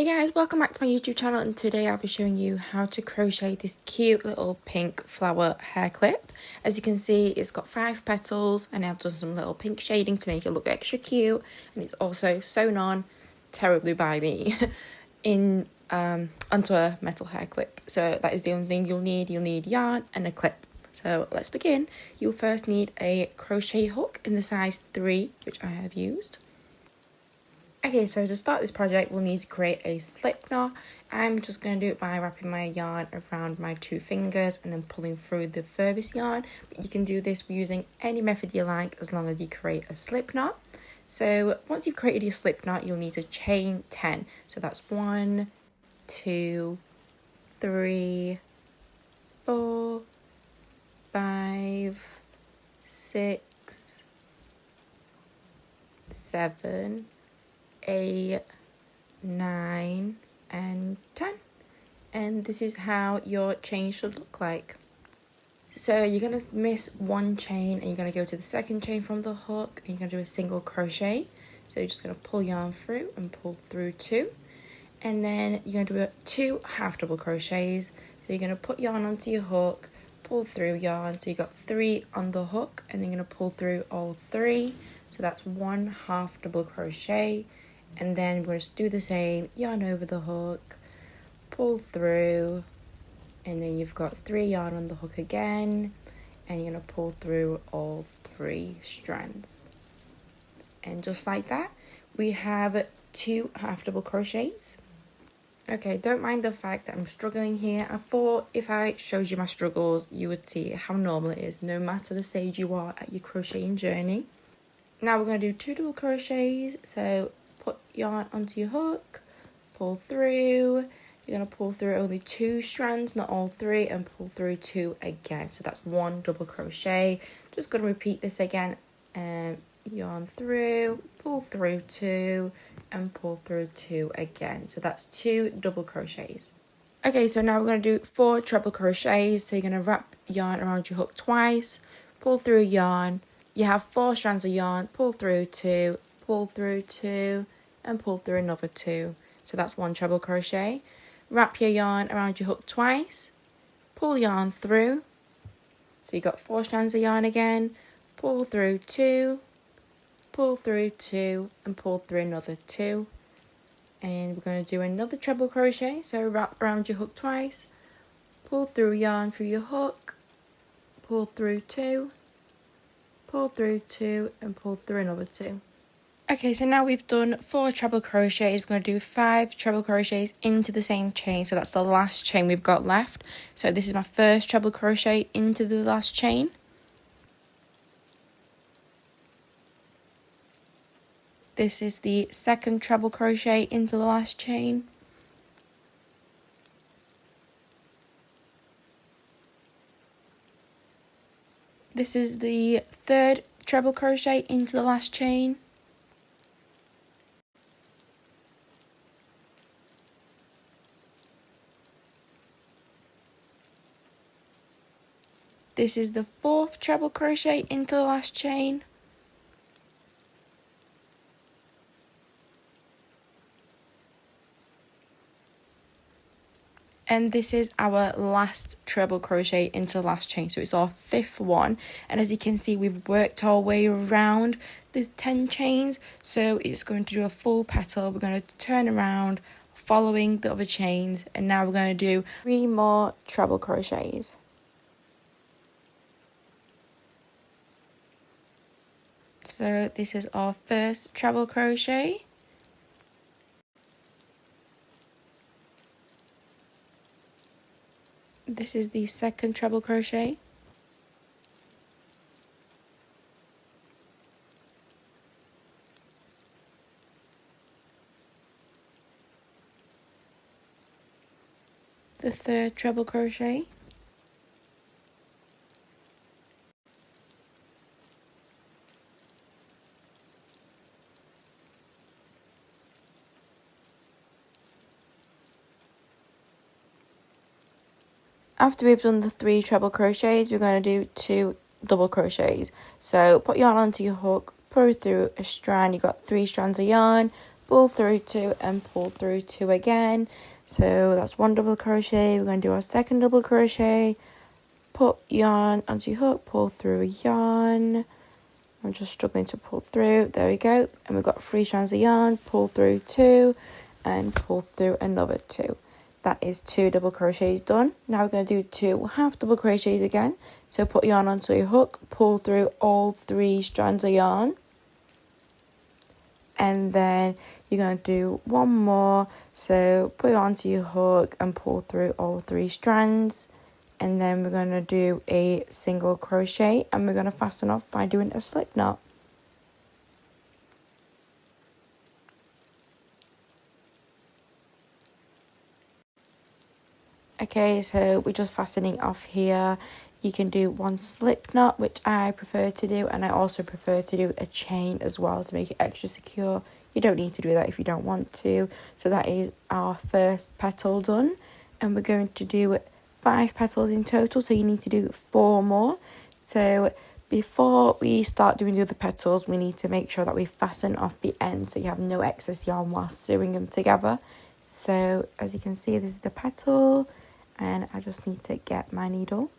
Hey guys, welcome back to my YouTube channel, and today I'll be showing you how to crochet this cute little pink flower hair clip. As you can see, it's got 5 petals and I've done some little pink shading to make it look extra cute, and it's also sewn on terribly by me in onto a metal hair clip. So that is the only thing you'll need. You'll need yarn and a clip. So let's begin. You'll first need a crochet hook in the size 3, which I have used. Okay, so to start this project, we'll need to create a slip knot. I'm just going to do it by wrapping my yarn around my 2 fingers and then pulling through the furthest yarn. But you can do this using any method you like as long as you create a slip knot. So once you've created your slip knot, you'll need to chain 10. So that's 1, 2, 3, 4, 5, 6, 7, 8, 9 and 10, and this is how your chain should look like. So you're going to miss 1 chain and you're going to go to the 2nd chain from the hook and you're going to do a single crochet. So you're just going to pull yarn through and pull through 2, and then you're going to do 2 half double crochets. So you're going to put yarn onto your hook, pull through yarn, so you got 3 on the hook, and then you're going to pull through all 3, so that's 1 half double crochet. And then we'll just do the same, yarn over the hook, pull through, and then you've got 3 yarn on the hook again, and you're going to pull through all 3 strands. And just like that, we have 2 half double crochets. Okay, don't mind the fact that I'm struggling here. I thought if I showed you my struggles, you would see how normal it is, no matter the stage you are at your crocheting journey. Now we're going to do 2 double crochets, so put yarn onto your hook, pull through. You're going to pull through only 2 strands, not all 3, and pull through 2 again. So that's 1 double crochet. Just going to repeat this again. Yarn through, pull through 2, and pull through 2 again. So that's 2 double crochets. Okay, so now we're going to do 4 treble crochets. So you're going to wrap yarn around your hook twice, pull through yarn. You have 4 strands of yarn, pull through 2, pull through 2, and pull through another 2. So that's 1 treble crochet. Wrap your yarn around your hook twice, pull yarn through. So you got 4 strands of yarn again, pull through 2, pull through 2, and pull through another 2. And we're going to do another treble crochet. So wrap around your hook twice, pull through yarn through your hook, pull through 2, pull through 2, and pull through another 2. Okay, so now we've done 4 treble crochets. We're going to do 5 treble crochets into the same chain. So that's the last chain we've got left. So this is my first treble crochet into the last chain. This is the 2nd treble crochet into the last chain. This is the 3rd treble crochet into the last chain. This is the 4th treble crochet into the last chain. And this is our last treble crochet into the last chain. So it's our 5th one. And as you can see, we've worked our way around the 10 chains. So it's going to do a full petal. We're going to turn around, following the other chains. And now we're going to do 3 more treble crochets. So this is our first treble crochet. This is the 2nd treble crochet. The 3rd treble crochet. After we've done the 3 treble crochets, we're going to do 2 double crochets. So put yarn onto your hook, pull through a strand. You've got 3 strands of yarn, pull through 2 and pull through 2 again. So that's 1 double crochet. We're going to do our second double crochet, put yarn onto your hook, pull through a yarn. I'm just struggling to pull through. There we go. And we've got 3 strands of yarn, pull through 2 and pull through another 2. That is 2 double crochets done. Now we're going to do 2 half double crochets again. So put yarn onto your hook, pull through all 3 strands of yarn. And then you're going to do 1 more. So put it onto your hook and pull through all 3 strands. And then we're going to do a single crochet and we're going to fasten off by doing a slip knot. Okay, so we're just fastening off here. You can do 1 slip knot, which I prefer to do, and I also prefer to do a chain as well to make it extra secure. You don't need to do that if you don't want to. So that is our first petal done, and we're going to do 5 petals in total, so you need to do 4 more. So before we start doing the other petals, we need to make sure that we fasten off the ends so you have no excess yarn while sewing them together. So as you can see, this is the petal, and I just need to get my needle.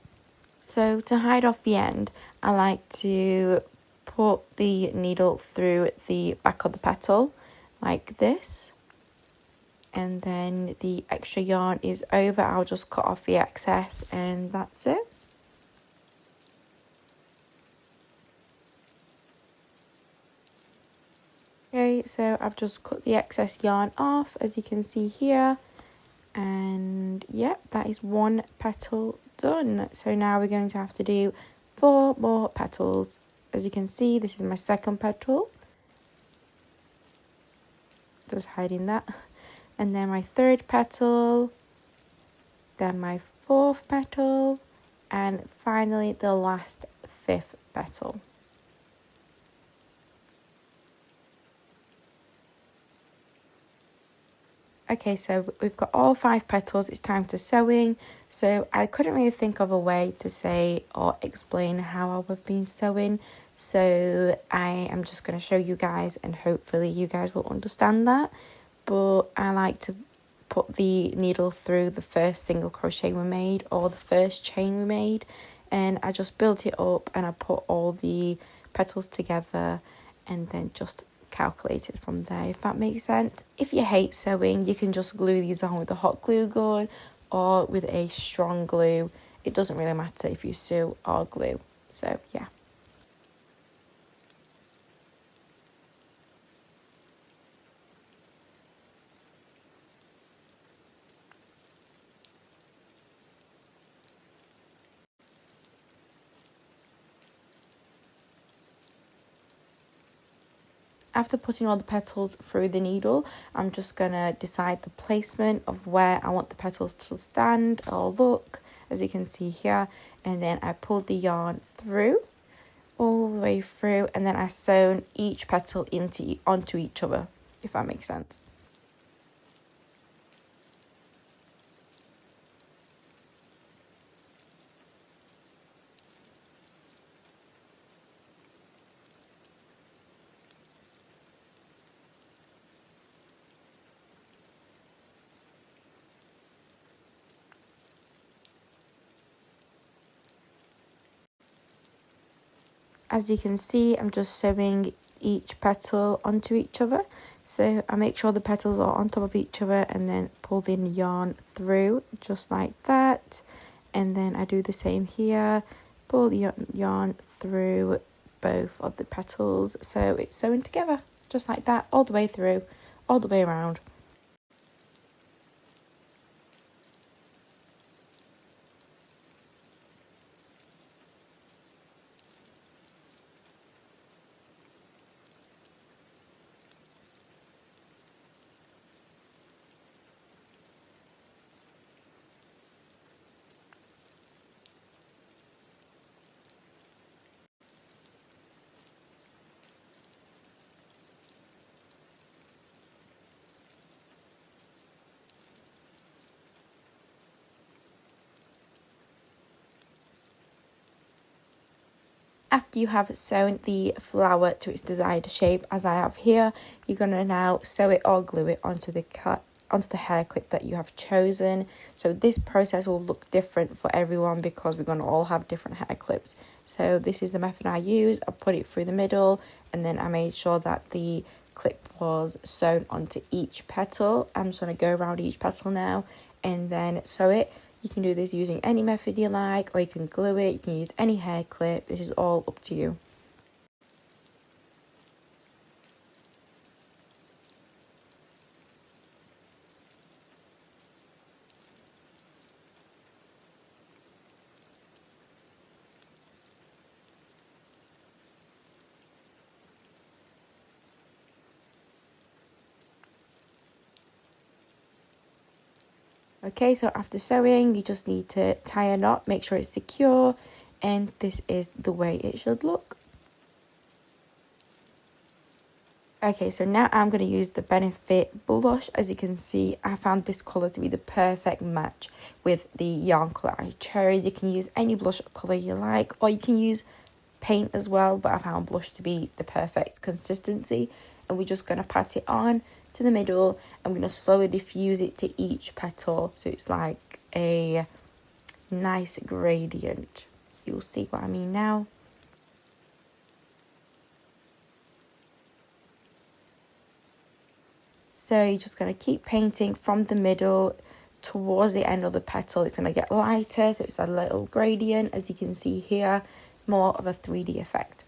So to hide off the end, I like to put the needle through the back of the petal like this. And then the extra yarn is over. I'll just cut off the excess and that's it. Okay, so I've just cut the excess yarn off, as you can see here. And yep, that is 1 petal done. So now we're going to have to do 4 more petals. As you can see, this is my second petal. Just hiding that. And then my 3rd petal. Then my 4th petal. And finally the last 5th petal. Okay, so we've got all 5 petals. It's time to sewing. So I couldn't really think of a way to say or explain how I've been sewing. So I am just going to show you guys and hopefully you guys will understand that. But I like to put the needle through the first single crochet we made or the first chain we made. And I just built it up and I put all the petals together and then just calculated from there, if that makes sense. If you hate sewing, you can just glue these on with a hot glue gun or with a strong glue. It doesn't really matter if you sew or glue. So yeah. After putting all the petals through the needle, I'm just going to decide the placement of where I want the petals to stand or look, as you can see here. And then I pulled the yarn through, all the way through, and then I sewn each petal onto each other, if that makes sense. As you can see, I'm just sewing each petal onto each other. So I make sure the petals are on top of each other and then pull the yarn through just like that. And then I do the same here, pull the yarn through both of the petals. So it's sewn together just like that, all the way through, all the way around. After you have sewn the flower to its desired shape, as I have here, you're going to now sew it or glue it onto the hair clip that you have chosen. So this process will look different for everyone because we're going to all have different hair clips. So this is the method I used. I put it through the middle, and then I made sure that the clip was sewn onto each petal. I'm just going to go around each petal now and then sew it. You can do this using any method you like, or you can glue it, you can use any hair clip. This is all up to you. Okay, so after sewing, you just need to tie a knot, make sure it's secure, and this is the way it should look. Okay, so now I'm going to use the Benefit blush. As you can see, I found this colour to be the perfect match with the yarn colour I chose. You can use any blush colour you like, or you can use paint as well, but I found blush to be the perfect consistency. And we're just going to pat it on to the middle. I'm going to slowly diffuse it to each petal, so it's like a nice gradient. You'll see what I mean now. So you're just going to keep painting from the middle towards the end of the petal. It's going to get lighter, so it's a little gradient, as you can see here, more of a 3D effect.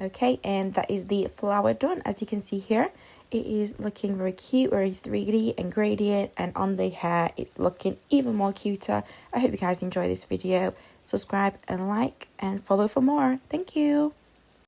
Okay, and that is the flower done. As you can see here, it is looking very cute, very 3D and gradient, and on the hair it's looking even more cuter. I hope you guys enjoy this video. Subscribe and like and follow for more. Thank you.